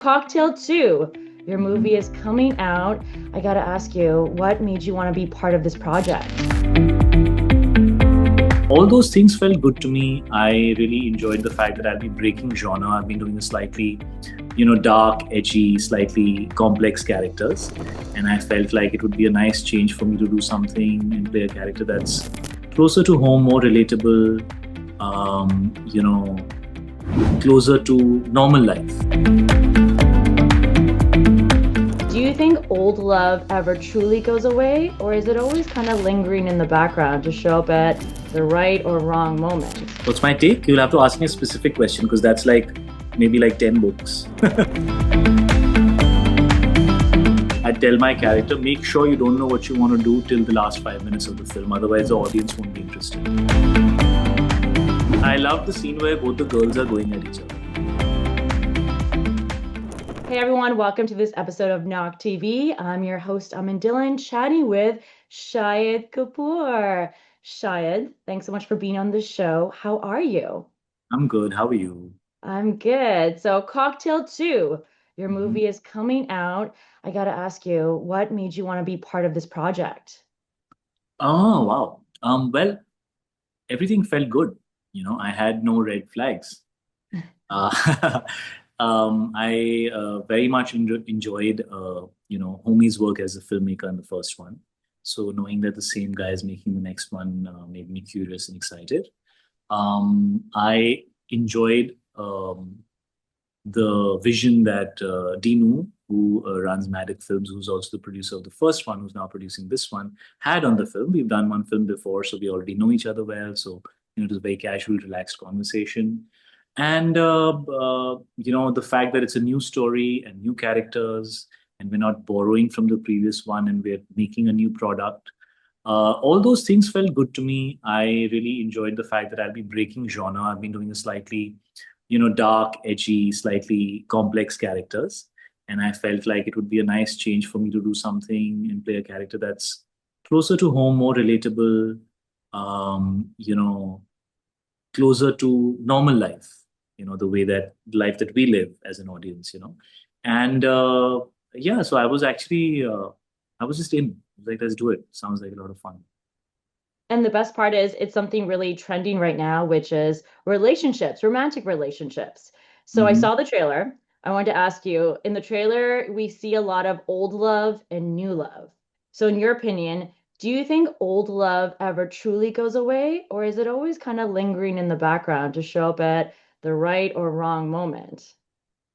Cocktail 2, your movie is coming out. I gotta ask you, what made you want to be part of this project? All those things felt good to me. I really enjoyed the fact that I'll be breaking genre. I've been doing a slightly, dark, edgy, slightly complex characters. And I felt like it would be a nice change for me to do something and play a character that's closer to home, more relatable, um, you know, closer to normal life. Do you think old love ever truly goes away, or is it always kind of lingering in the background to show up at the right or wrong moment? What's my take? You'll have to ask me a specific question because that's like maybe like 10 books. I tell my character, make sure you don't know what you want to do till the last 5 minutes of the film, otherwise, the audience won't be interested. I love the scene where both the girls are going at each other. Hey everyone, welcome to this episode of Knock TV. I'm your host, Amin Dylan, chatting with Shahid Kapoor. Shahid, thanks so much for being on the show. How are you? I'm good. How are you? I'm good. So, Cocktail 2, your Mhm. movie is coming out. I gotta ask you, what made you want to be part of this project? Oh, wow. Well, everything felt good. I had no red flags. Uh, I very much enjoyed, Homie's work as a filmmaker in the first one. So knowing that the same guy is making the next one made me curious and excited. I enjoyed the vision that Dinu, who runs Matic Films, who's also the producer of the first one, who's now producing this one, had on the film. We've done one film before, so we already know each other well. So, it was a very casual, relaxed conversation. And, the fact that it's a new story and new characters, and we're not borrowing from the previous one and we're making a new product. All those things felt good to me. I really enjoyed the fact that I'll be breaking genre. I've been doing a slightly dark, edgy, slightly complex characters. And I felt like it would be a nice change for me to do something and play a character that's closer to home, more relatable, um, you know, closer to normal life, the way that life that we live as an audience. And yeah, so I was actually, I was just in, I was like, let's do it. Sounds like a lot of fun. And the best part is it's something really trending right now, which is relationships, romantic relationships. So I Mhm. saw the trailer. I wanted to ask you, in the trailer, we see a lot of old love and new love. So in your opinion, do you think old love ever truly goes away, or is it always kind of lingering in the background to show up at the right or wrong moment?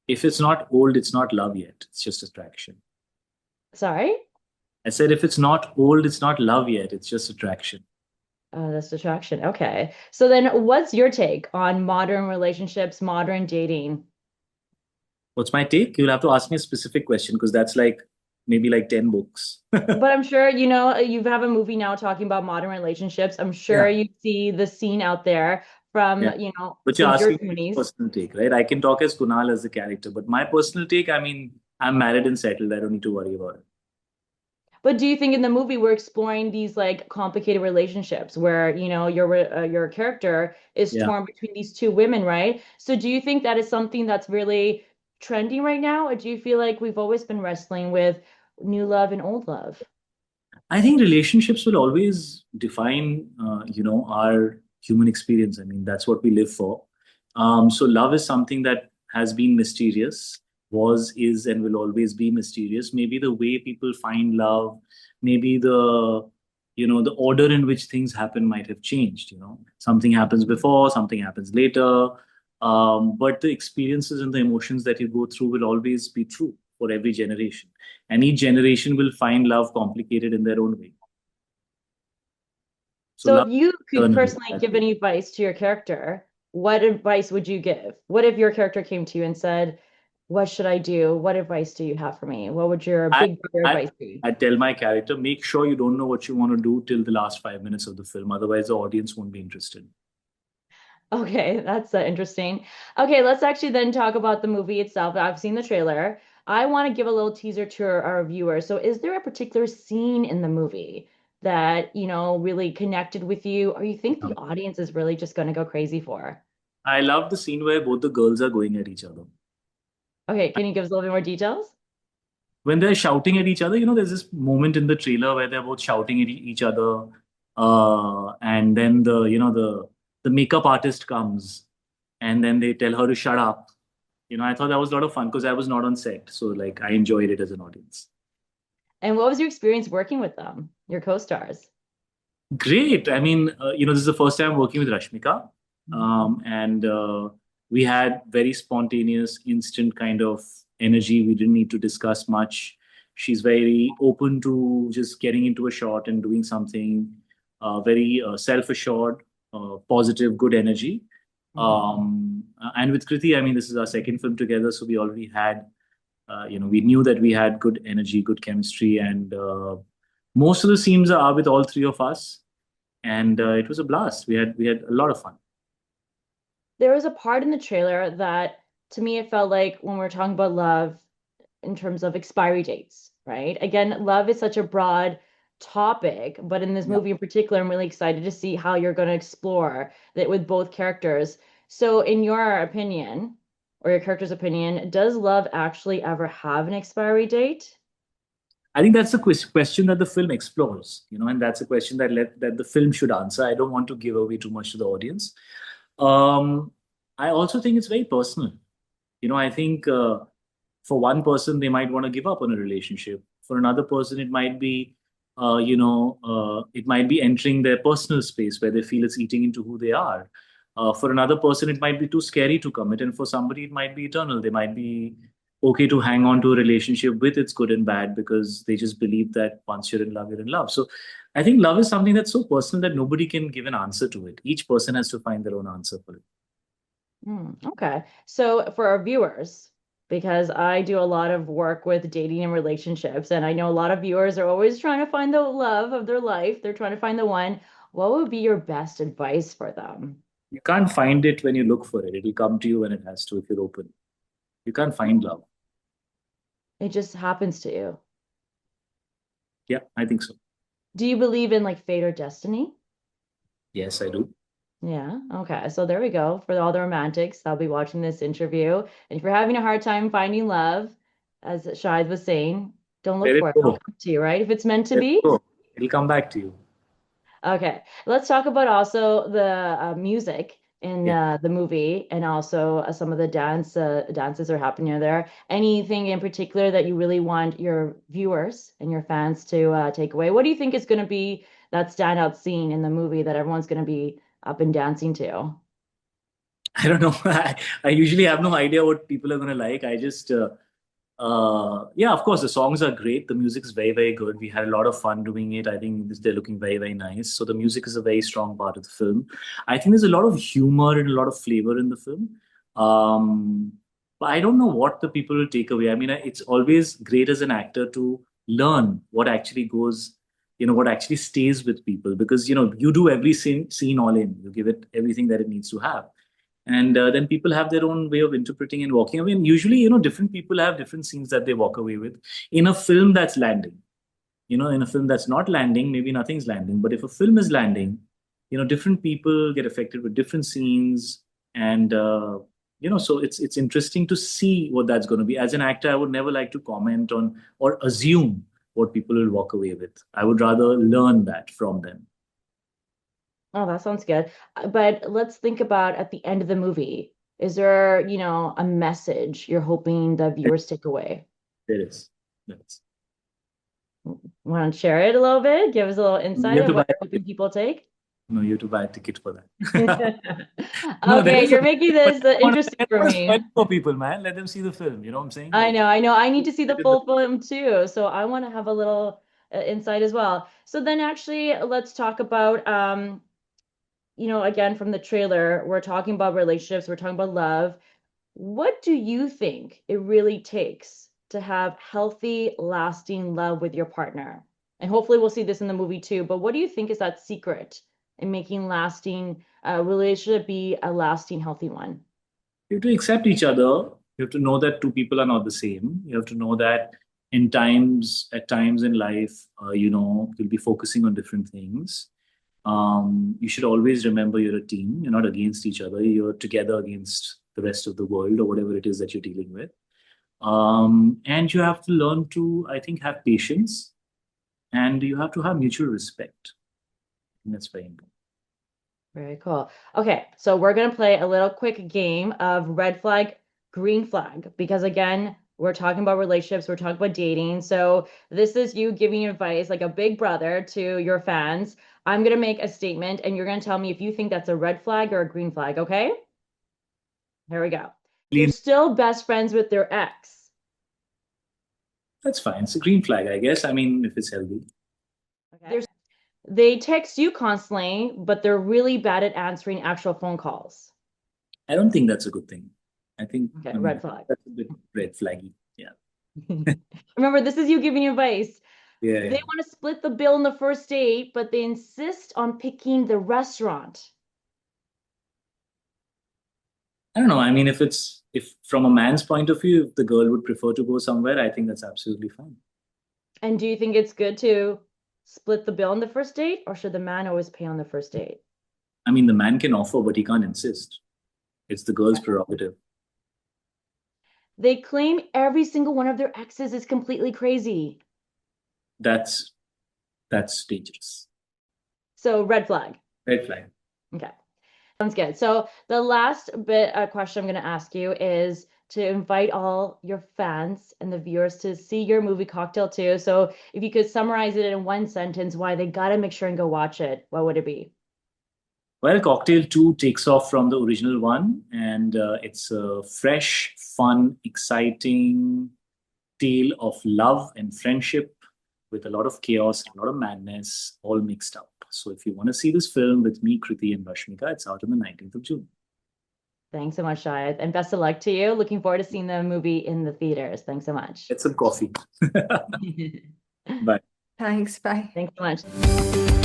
If it's not old, it's not love yet. It's just attraction. Sorry? I said, if it's not old, it's not love yet. It's just attraction. That's distraction. Okay. So then what's your take on modern relationships, modern dating? What's my take? You'll have to ask me a specific question because that's like maybe like 10 books. But I'm sure, you have a movie now talking about modern relationships. I'm sure Yeah. you see the scene out there from, Yeah. But you're since your asking me 20s. personal take, right? I can talk as Kunal as the character, but my personal take, I mean, I'm married and settled. I don't need to worry about it. But do you think in the movie we're exploring these like complicated relationships where, your character is Yeah. torn between these two women, right? So do you think that is something that's really trending right now, or do you feel like we've always been wrestling with new love and old love? I think relationships will always define, our human experience. I mean, that's what we live for. So love is something that has been mysterious, was, is, and will always be mysterious. Maybe the way people find love, maybe the order in which things happen might have changed. Something happens before, something happens later. But the experiences and the emotions that you go through will always be true for every generation, and each generation will find love complicated in their own way. So So love if you is could eternal personally that give way. any advice to your character, what advice would you give? What if your character came to you and said, "What should I do? What advice do you have for me? What would your I, big brother I advice be?" I tell my character, make sure you don't know what you want to do till the last 5 minutes of the film, otherwise the audience won't be interested. Okay, that's interesting. Okay, let's actually then talk about the movie itself. I've seen the trailer. I want to give a little teaser to our viewers. So, is there a particular scene in the movie that, really connected with you, or you think the Um, audience is really just going to go crazy for? I love the scene where both the girls are going at each other. Okay, can you give us a little bit more details? When they're shouting at each other, there's this moment in the trailer where they're both shouting at each other, and then the makeup artist comes, and then they tell her to shut up. I thought that was a lot of fun because I was not on set, so like I enjoyed it as an audience. And what was your experience working with them, your co-stars? Great. I mean, this is the first time working with Rashmika, Mhm. and we had very spontaneous, instant kind of energy. We didn't need to discuss much. She's very open to just getting into a shot and doing something, very self-assured, positive, good energy. Mhm. And with Kriti, I mean, this is our second film together, so we already had, we knew that we had good energy, good chemistry, and most of the scenes are with all three of us, and it was a blast. We had a lot of fun. There was a part in the trailer that to me it felt like when we're talking about love in terms of expiry dates, right? Again, love is such a broad topic, but in this Yeah. movie in particular, I'm really excited to see how you're going to explore that with both characters. So, in your opinion, or your character's opinion, does love actually ever have an expiry date? I think that's a question that the film explores, and that's a question that the film should answer. I don't want to give away too much to the audience. Um, I also think it's very personal. I think for one person, they might want to give up on a relationship. For another person, it might be entering their personal space where they feel it's eating into who they are. For another person, it might be too scary to commit, and for somebody, it might be eternal. They might be okay to hang on to a relationship with its good and bad because they just believe that once you're in love, you're in love. So, I think love is something that's so personal that nobody can give an answer to it. Each person has to find their own answer for it. Okay. So for our viewers, because I do a lot of work with dating and relationships, and I know a lot of viewers are always trying to find the love of their life. They're trying to find the one. What would be your best advice for them? You can't find it when you look for it. It'll come to you when it has to if you're open. You can't find love. It just happens to you. Yeah, I think so. Do you believe in like fate or destiny? Yes, I do. Yeah. Okay. So there we go. For all the romantics that'll be watching this interview. And if you're having a hard time finding love, as Shahid was saying, don't look Let it for it. It'll go. come to you, right? If it's meant to Let it be. go. It'll come back to you. Okay, let's talk about also the music in Yeah. the movie and also some of the dances are happening there. Anything in particular that you really want your viewers and your fans to take away? What do you think is going to be that standout scene in the movie that everyone's going to be up and dancing to? I don't know. I usually have no idea what people are going to like. Yeah, of course, the songs are great. The music's very, very good. We had a lot of fun doing it. I think they're looking very, very nice. So the music is a very strong part of the film. I think there's a lot of humor and a lot of flavor in the film. Um, but I don't know what the people will take away. I mean, it's always great as an actor to learn what actually goes, what actually stays with people because, you do every scene all in. You give it everything that it needs to have, and then people have their own way of interpreting and walking away, and usually different people have different scenes that they walk away with in a film that's landing. In a film that's not landing, maybe nothing's landing, but if a film is landing, different people get affected with different scenes, and so it's interesting to see what that's going to be. As an actor, I would never like to comment on or assume what people will walk away with. I would rather learn that from them. Oh, that sounds good. But let's think about at the end of the movie. Is there, a message you're hoping the viewers take away? There is. There is. Want to share it a little bit? Give us a little You insight have of to what buy you're hoping people take. No, you have to buy a ticket for that. No, there Okay, is a you're making this interesting I don't for want to me. spoil it for people, man. Let them see the film. You know what I'm saying? I Like, know, I know. I need to see the let it- full film too, so I want to have a little insight as well. So then, actually, let's talk about, again from the trailer, we're talking about relationships, we're talking about love. What do you think it really takes to have healthy, lasting love with your partner? And hopefully we'll see this in the movie too, but what do you think is that secret in making lasting relationship be a lasting, healthy one? you have to accept each other. You have to know that two people are not the same. You have to know that at times in life, you'll be focusing on different things. You should always remember you're a team. You're not against each other. You're together against the rest of the world or whatever it is that you're dealing with. And you have to learn to, I think, have patience, and you have to have mutual respect. And that's very important. Very cool. Okay, so we're gonna play a little quick game of red flag, green flag, because again, we're talking about relationships, we're talking about dating. So this is you giving advice like a big brother to your fans. I'm gonna make a statement and you're gonna tell me if you think that's a red flag or a green flag, okay? Here we go. They're Clean, still best friends with their ex. that's fine. It's a green flag, I guess. I mean, if it's healthy. Okay. They text you constantly, but they're really bad at answering actual phone calls. I don't think that's a good thing. I think, Okay, red flag. that's a bit red flaggy. Yeah. Remember, this is you giving advice. Yeah, They yeah. want to split the bill on the first date, but they insist on picking the restaurant. I don't know. I mean, if from a man's point of view, if the girl would prefer to go somewhere, I think that's absolutely fine. And do you think it's good to split the bill on the first date, or should the man always pay on the first date? I mean, the man can offer, but he can't insist. It's the girl's prerogative. They claim every single one of their exes is completely crazy. That's that's dangerous. So, red flag. Red flag. Okay. Sounds good. So the last bit question I'm going to ask you is to invite all your fans and the viewers to see your movie Cocktail 2. So if you could summarize it in one sentence, why they got to make sure and go watch it, what would it be? Well, Cocktail 2 takes off from the original one, and it's a fresh, fun, exciting tale of love and friendship with a lot of chaos, a lot of madness, all mixed up. So if you want to see this film with me, Kriti, and Rashmika, it's out on the 19th of June. Thanks so much, Shahid, and best of luck to you. Looking forward to seeing the movie in the theaters. Thanks so much. Get some coffee. Bye. Thanks. Bye. Thanks so much.